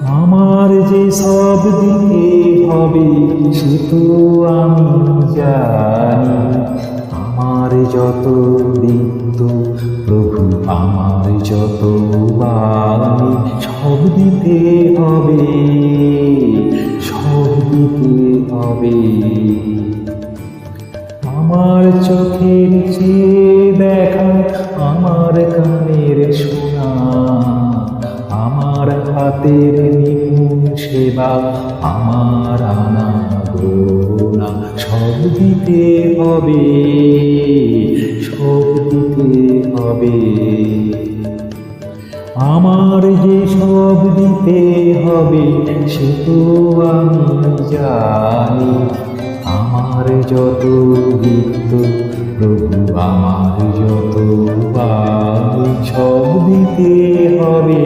আমার যে সব দিতে হবে সে তো আমি জানি। আমার যত বৃত্ত প্রভু, আমার যত বাণী, সব দিতে হবে, সব দিতে হবে। আমার চোখের চেয়ে দেখা, আমার কানের শোনা, আমার হাতের নিপুণ সেবা, আমার আনা গোনা, সব দিতে হবে, সব দিতে হবে। আমার যে সব দিতে হবে সে তো আমি জানি। আমার যত বৃত্ত প্রভু, আমার যত বাণী, সব দিতে হবে।